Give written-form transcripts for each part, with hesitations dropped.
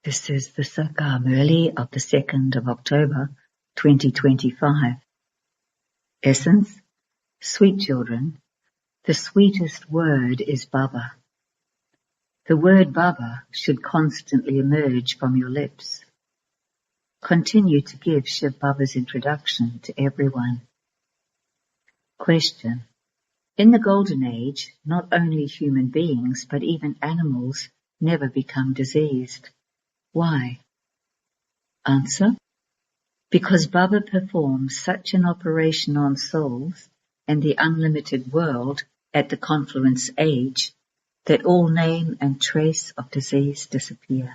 This is the English Murli of the 2nd of October, 2025. Essence: Sweet children, the sweetest word is Baba. The word Baba should constantly emerge from your lips. Continue to give Shiv Baba's introduction to everyone. Question: in the Golden Age, not only human beings but even animals never become diseased. Why? Answer: because Baba performs such an operation on souls and the unlimited world at the confluence age that all name and trace of disease disappear.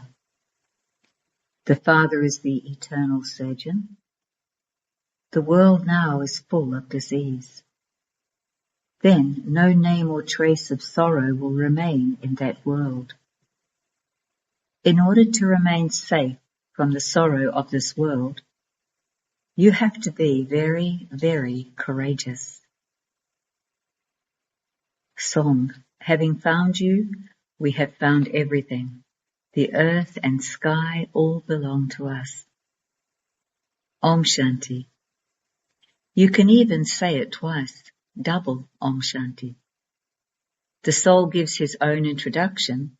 The Father is the eternal surgeon. The world now is full of disease. Then no name or trace of sorrow will remain in that world. In order to remain safe from the sorrow of this world, you have to be very, very courageous. Song: having found you, we have found everything. The earth and sky all belong to us. Om Shanti. You can even say it twice, double Om Shanti. The soul gives his own introduction.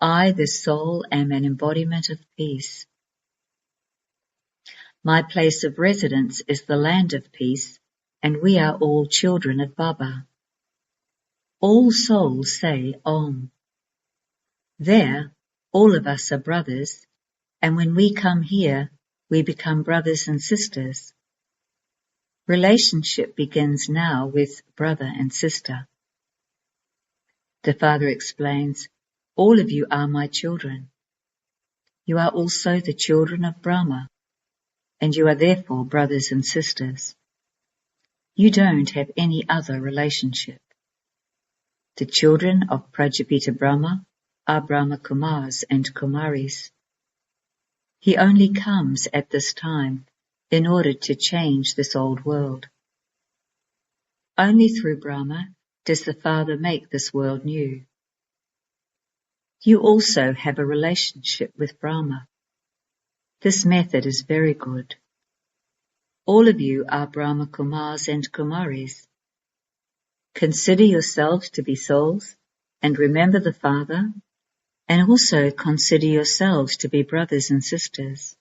I, the soul, am an embodiment of peace. My place of residence is the land of peace, and we are all children of Baba. All souls say Om. There, all of us are brothers, and when we come here, we become brothers and sisters. Relationship begins now with brother and sister. The Father explains, all of you are my children. You are also the children of Brahma, and you are therefore brothers and sisters. You don't have any other relationship. The children of Prajapita Brahma are Brahma Kumars and Kumaris. He only comes at this time in order to change this old world. Only through Brahma does the Father make this world new. You also have a relationship with Brahma. This method is very good. All of you are Brahma Kumars and Kumaris. Consider yourselves to be souls and remember the Father, and also consider yourselves to be brothers and sisters.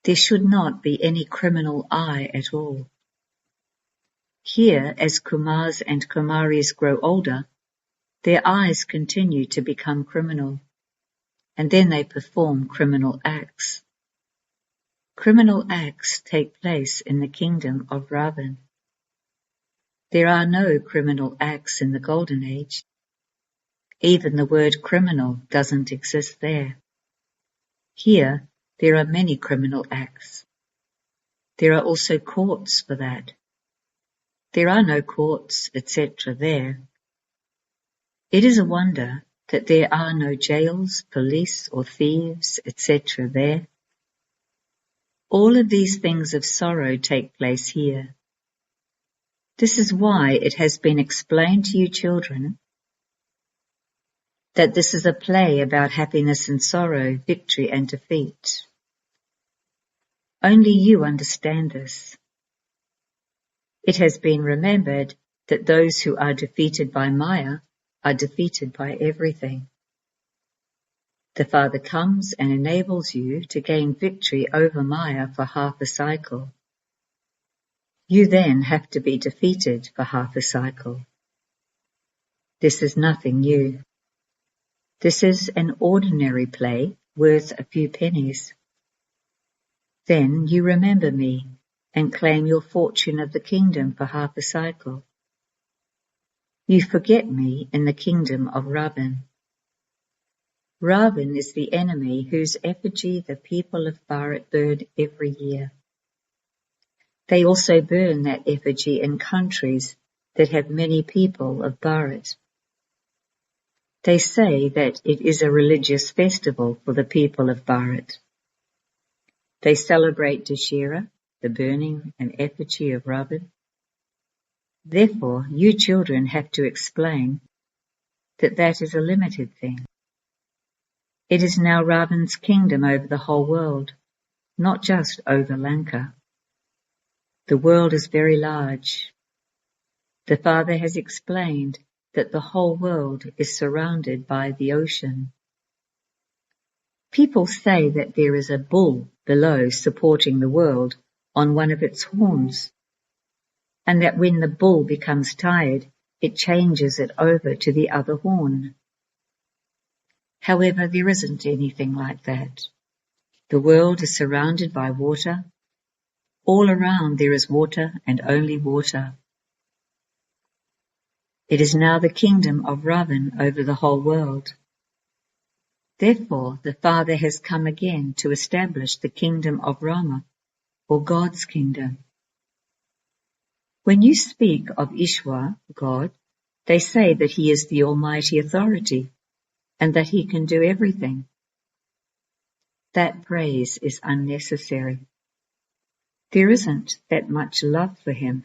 There should not be any criminal eye at all. Here, as Kumars and Kumaris grow older, their eyes continue to become criminal, and then they perform criminal acts. Criminal acts take place in the kingdom of Ravan. There are no criminal acts in the Golden Age. Even the word criminal doesn't exist there. Here, there are many criminal acts. There are also courts for that. There are no courts, etc. there. It is a wonder that there are no jails, police, or thieves, etc. there. All of these things of sorrow take place here. This is why it has been explained to you children that this is a play about happiness and sorrow, victory and defeat. Only you understand this. It has been remembered that those who are defeated by Maya are defeated by everything. The Father comes and enables you to gain victory over Maya for half a cycle. You then have to be defeated for half a cycle. This is nothing new. This is an ordinary play worth a few pennies. Then you remember me and claim your fortune of the kingdom for half a cycle. You forget me in the kingdom of Ravan. Ravan is the enemy whose effigy the people of Bharat burn every year. They also burn that effigy in countries that have many people of Bharat. They say that it is a religious festival for the people of Bharat. They celebrate Dussehra, the burning and effigy of Ravan. Therefore, you children have to explain that that is a limited thing. It is now Ravan's kingdom over the whole world, not just over Lanka. The world is very large. The Father has explained that the whole world is surrounded by the ocean. People say that there is a bull below supporting the world on one of its horns, and that when the bull becomes tired, it changes it over to the other horn. However, there isn't anything like that. The world is surrounded by water. All around there is water and only water. It is now the kingdom of Ravan over the whole world. Therefore, the Father has come again to establish the kingdom of Rama, or God's kingdom. When you speak of Ishwar, God, they say that he is the almighty authority and that he can do everything. That praise is unnecessary. There isn't that much love for him.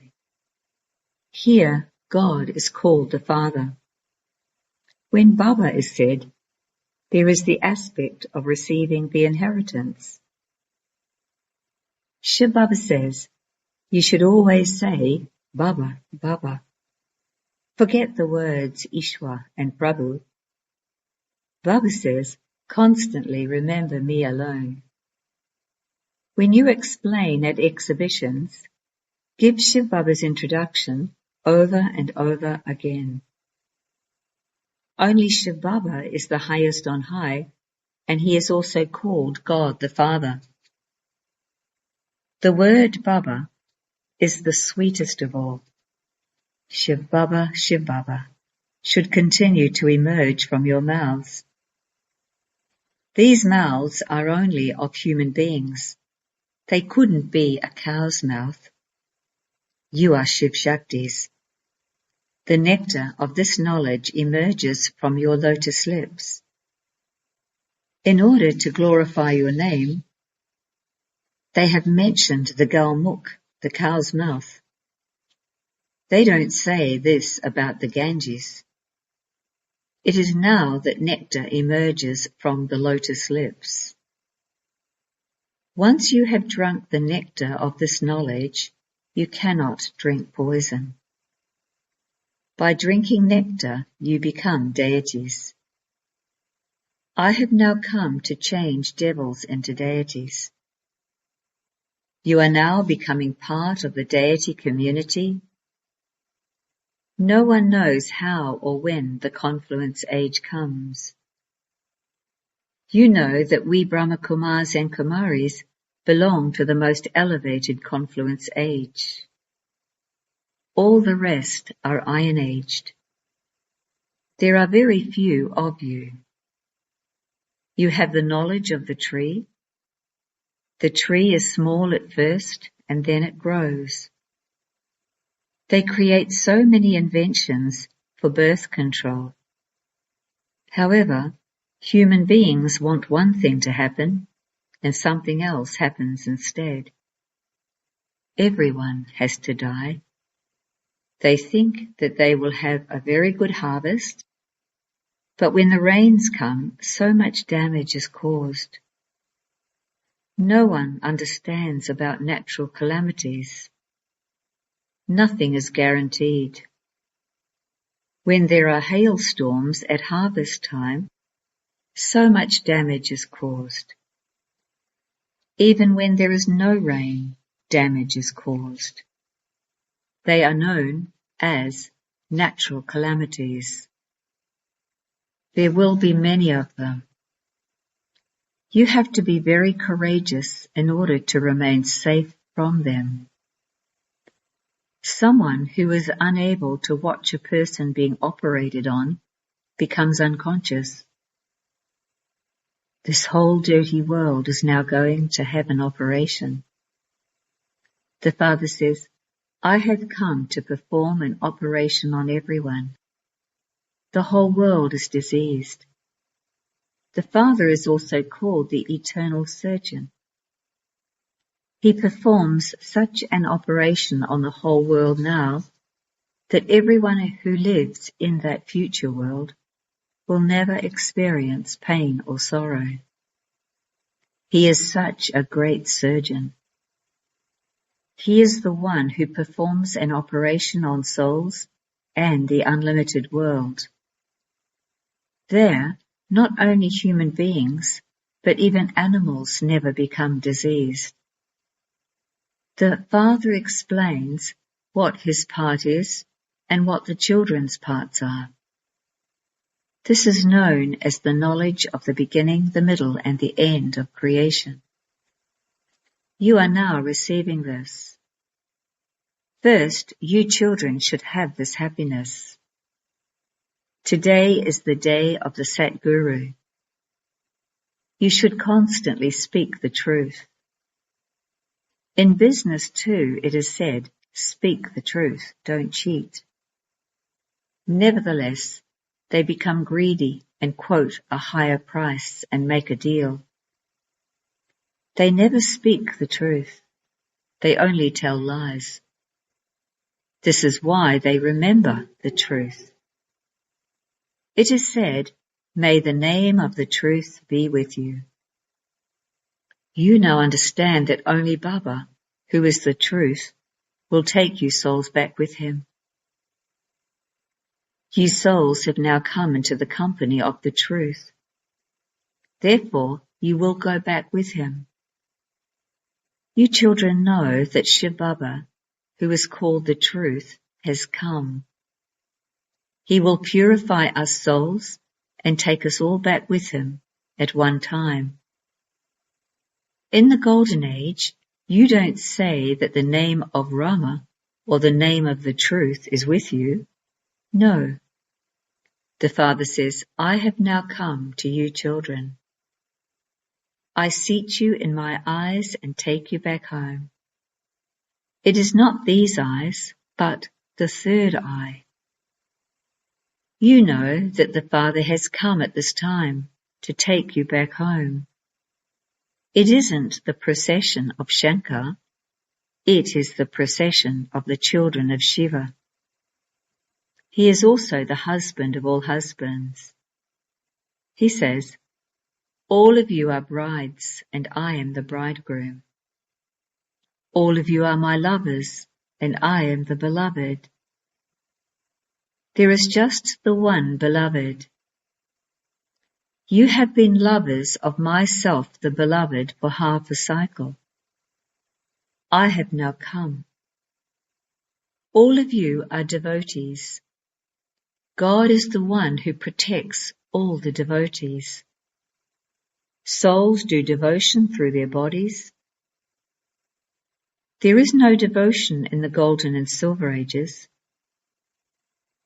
Here, God is called the Father. When Baba is said, there is the aspect of receiving the inheritance. Shiv Baba says, you should always say, Baba, Baba. Forget the words Ishwar and Prabhu. Baba says, constantly remember me alone. When you explain at exhibitions, give Shiv Baba's introduction over and over again. Only Shiv Baba is the highest on high, and he is also called God the Father. The word Baba is the sweetest of all. Shiv Baba should continue to emerge from your mouths. These mouths are only of human beings. They couldn't be a cow's mouth. You are Shiv Shaktis. The nectar of this knowledge emerges from your lotus lips. In order to glorify your name, they have mentioned the Galmukh, the cow's mouth. They don't say this about the Ganges. It is now that nectar emerges from the lotus lips. Once you have drunk the nectar of this knowledge, you cannot drink poison. By drinking nectar, you become deities. I have now come to change devils into deities. You are now becoming part of the deity community. No one knows how or when the confluence age comes. You know that we Brahma Kumars and Kumaris belong to the most elevated confluence age. All the rest are iron-aged. There are very few of you. You have the knowledge of the tree. The tree is small at first, and then it grows. They create so many inventions for birth control. However, human beings want one thing to happen, and something else happens instead. Everyone has to die. They think that they will have a very good harvest, but when the rains come, so much damage is caused. No one understands about natural calamities. Nothing is guaranteed. When there are hailstorms at harvest time, so much damage is caused. Even when there is no rain, damage is caused. They are known as natural calamities. There will be many of them. You have to be very courageous in order to remain safe from them. Someone who is unable to watch a person being operated on becomes unconscious. This whole dirty world is now going to have an operation. The Father says, I have come to perform an operation on everyone. The whole world is diseased. The Father is also called the Eternal Surgeon. He performs such an operation on the whole world now that everyone who lives in that future world will never experience pain or sorrow. He is such a great surgeon. He is the one who performs an operation on souls and the unlimited world. There, not only human beings, but even animals never become diseased. The Father explains what his part is and what the children's parts are. This is known as the knowledge of the beginning, the middle, and the end of creation. You are now receiving this. First, you children should have this happiness. Today is the day of the Satguru. You should constantly speak the truth. In business too, it is said, speak the truth, don't cheat. Nevertheless, they become greedy and quote a higher price and make a deal. They never speak the truth. They only tell lies. This is why they remember the truth. It is said, may the name of the truth be with you. You now understand that only Baba, who is the truth, will take you souls back with him. You souls have now come into the company of the truth. Therefore, you will go back with him. You children know that Shiv Baba, who is called the truth, has come. He will purify us souls and take us all back with him at one time. In the Golden Age, you don't say that the name of Rama or the name of the truth is with you. No. The Father says, I have now come to you children. I seat you in my eyes and take you back home. It is not these eyes, but the third eye. You know that the Father has come at this time to take you back home. It isn't the procession of Shankar, it is the procession of the children of Shiva. He is also the husband of all husbands. He says, all of you are brides and I am the bridegroom. All of you are my lovers and I am the beloved. There is just the one beloved. You have been lovers of myself, the beloved, for half a cycle. I have now come. All of you are devotees. God is the one who protects all the devotees. Souls do devotion through their bodies. There is no devotion in the Golden and Silver Ages.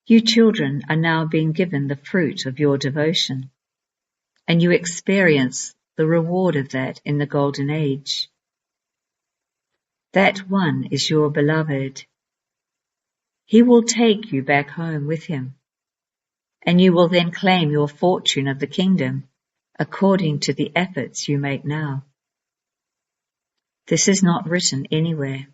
You children are now being given the fruit of your devotion, and you experience the reward of that in the Golden Age. That one is your beloved. He will take you back home with him, and you will then claim your fortune of the kingdom according to the efforts you make now. This is not written anywhere.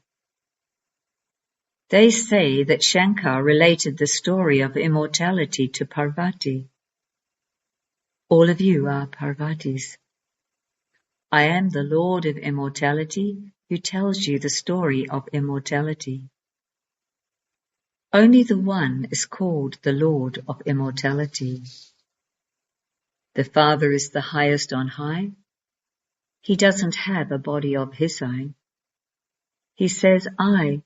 They say that Shankar related the story of immortality to Parvati. All of you are Parvatis. I am the Lord of Immortality who tells you the story of immortality. Only the one is called the Lord of Immortality. The Father is the highest on high. He doesn't have a body of his own. He says, I,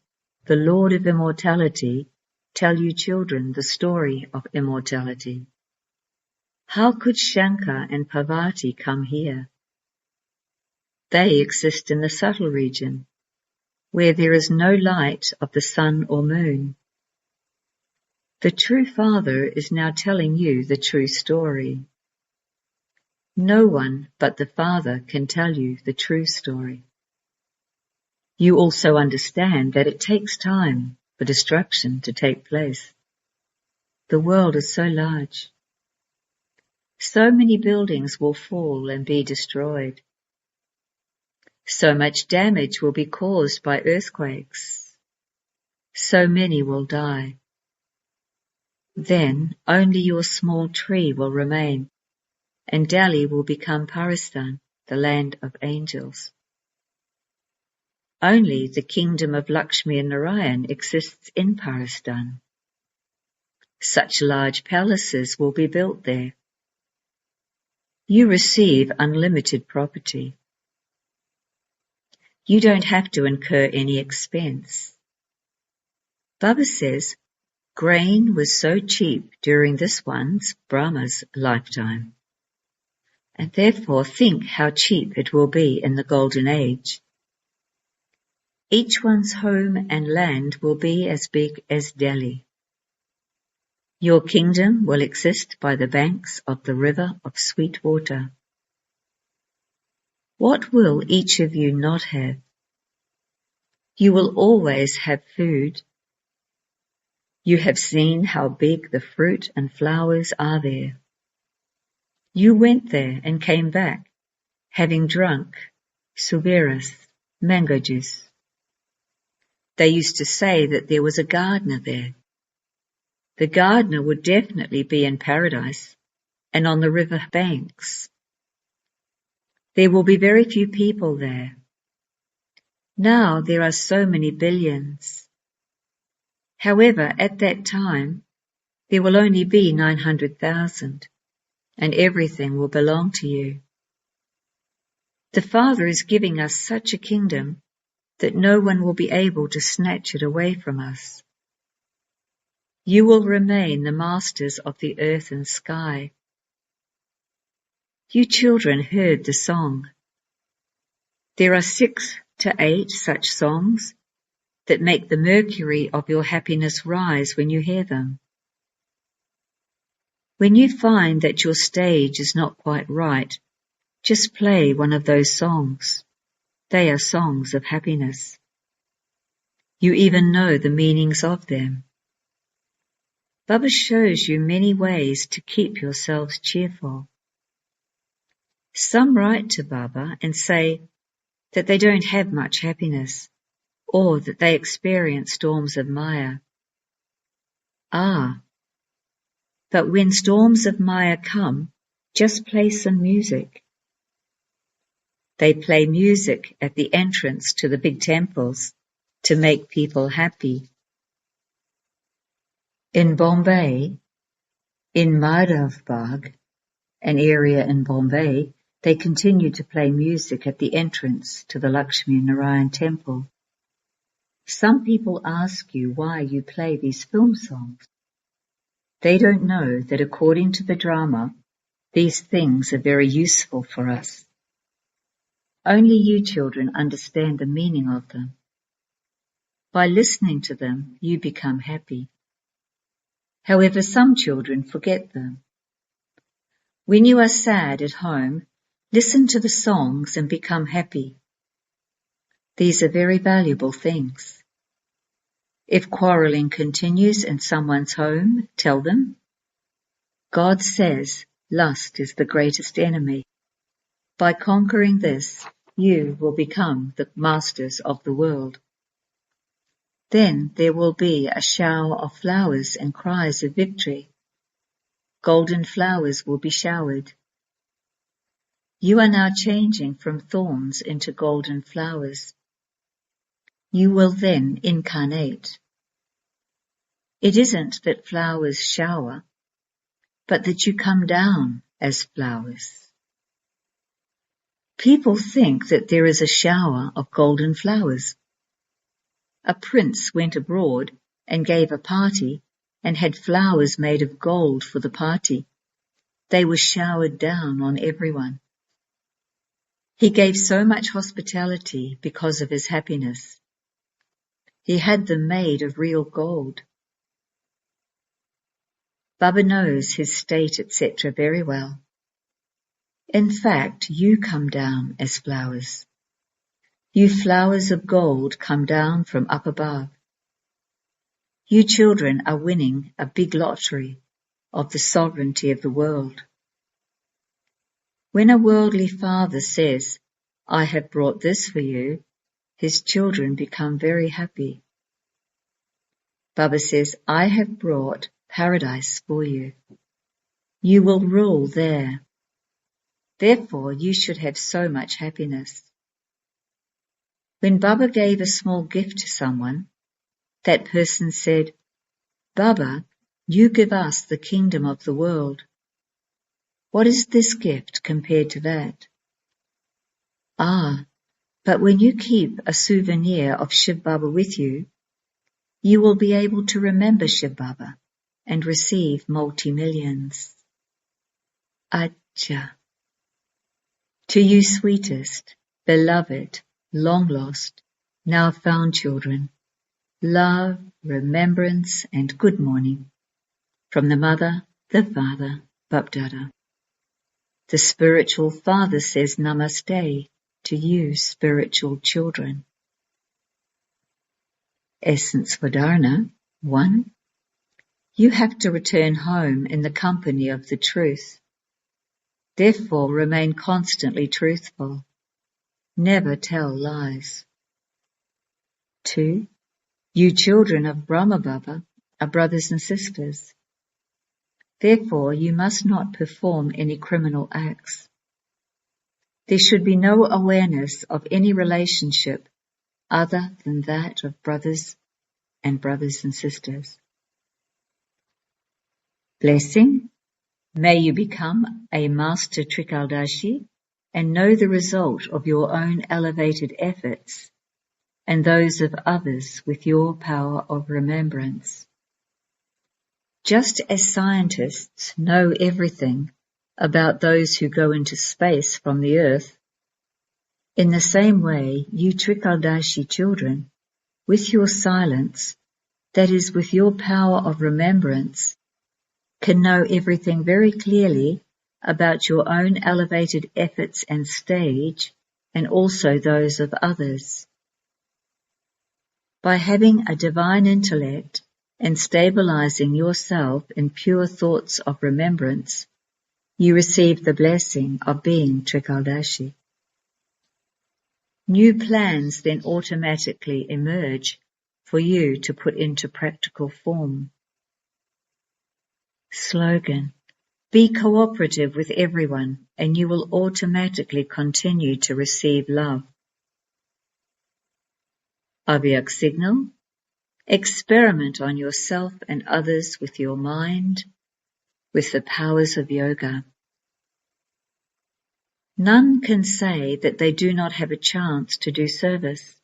the Lord of Immortality, tell you children the story of immortality. How could Shankar and Parvati come here? They exist in the subtle region, where there is no light of the sun or moon. The true Father is now telling you the true story. No one but the Father can tell you the true story. You also understand that it takes time for destruction to take place. The world is so large. So many buildings will fall and be destroyed. So much damage will be caused by earthquakes. So many will die. Then only your small tree will remain, and Delhi will become Paristan, the land of angels. Only the kingdom of Lakshmi and Narayan exists in Paristan. Such large palaces will be built there. You receive unlimited property. You don't have to incur any expense. Baba says, grain was so cheap during this one's, Brahma's, lifetime. And therefore think how cheap it will be in the golden age. Each one's home and land will be as big as Delhi. Your kingdom will exist by the banks of the river of sweet water. What will each of you not have? You will always have food. You have seen how big the fruit and flowers are there. You went there and came back, having drunk suberas, mango juice. They used to say that there was a gardener there. The gardener would definitely be in paradise and on the river banks. There will be very few people there. Now there are so many billions. However, at that time, there will only be 900,000, and everything will belong to you. The Father is giving us such a kingdom that no one will be able to snatch it away from us. You will remain the masters of the earth and sky. You children heard the song. There are 6 to 8 such songs that make the mercury of your happiness rise when you hear them. When you find that your stage is not quite right, just play one of those songs. They are songs of happiness. You even know the meanings of them. Baba shows you many ways to keep yourselves cheerful. Some write to Baba and say that they don't have much happiness, or that they experience storms of Maya. But when storms of Maya come, just play some music. They play music at the entrance to the big temples to make people happy. In Bombay, in Madhav Bagh, an area in Bombay, they continue to play music at the entrance to the Lakshmi Narayan temple. Some people ask you why you play these film songs. They don't know that according to the drama, these things are very useful for us. Only you children understand the meaning of them. By listening to them, you become happy. However, some children forget them. When you are sad at home, listen to the songs and become happy. These are very valuable things. If quarreling continues in someone's home, tell them, God says lust is the greatest enemy. By conquering this, you will become the masters of the world. Then there will be a shower of flowers and cries of victory. Golden flowers will be showered. You are now changing from thorns into golden flowers. You will then incarnate. It isn't that flowers shower, but that you come down as flowers. People think that there is a shower of golden flowers. A prince went abroad and gave a party and had flowers made of gold for the party. They were showered down on everyone. He gave so much hospitality because of his happiness. He had them made of real gold. Baba knows his state, etc. very well. In fact, you come down as flowers. You flowers of gold come down from up above. You children are winning a big lottery of the sovereignty of the world. When a worldly father says, I have brought this for you, his children become very happy. Baba says, I have brought paradise for you. You will rule there. Therefore, you should have so much happiness. When Baba gave a small gift to someone, that person said, Baba, you give us the kingdom of the world. What is this gift compared to that? Ah, but when you keep a souvenir of Shiv Baba with you, you will be able to remember Shiv Baba and receive multi-millions. Acha. To you sweetest, beloved, long lost, now found children, love, remembrance, and good morning from the Mother, the Father, Bapdada. The spiritual Father says Namaste to you spiritual children. Essence for Dharana 1. You have to return home in the company of the truth. Therefore remain constantly truthful. Never tell lies. 2. You children of Brahma Baba are brothers and sisters. Therefore you must not perform any criminal acts. There should be no awareness of any relationship other than that of brothers and sisters. Blessing. May you become a master Trikaldashi and know the result of your own elevated efforts and those of others with your power of remembrance. Just as scientists know everything about those who go into space from the earth, in the same way you Trikaldashi children, with your silence, that is with your power of remembrance, can know everything very clearly about your own elevated efforts and stage, and also those of others. By having a divine intellect and stabilizing yourself in pure thoughts of remembrance, you receive the blessing of being Trikaldashi. New plans then automatically emerge for you to put into practical form. Slogan. Be cooperative with everyone and you will automatically continue to receive love. Avyak signal. Experiment on yourself and others with your mind, with the powers of yoga. None can say that they do not have a chance to do service.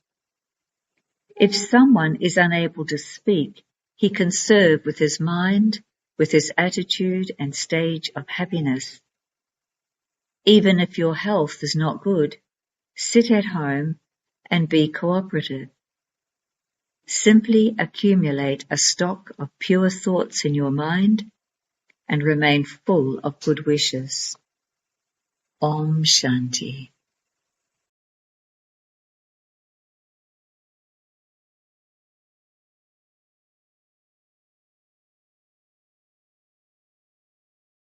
If someone is unable to speak, he can serve with his mind, with his attitude and stage of happiness. Even if your health is not good, sit at home and be cooperative. Simply accumulate a stock of pure thoughts in your mind and remain full of good wishes. Om Shanti.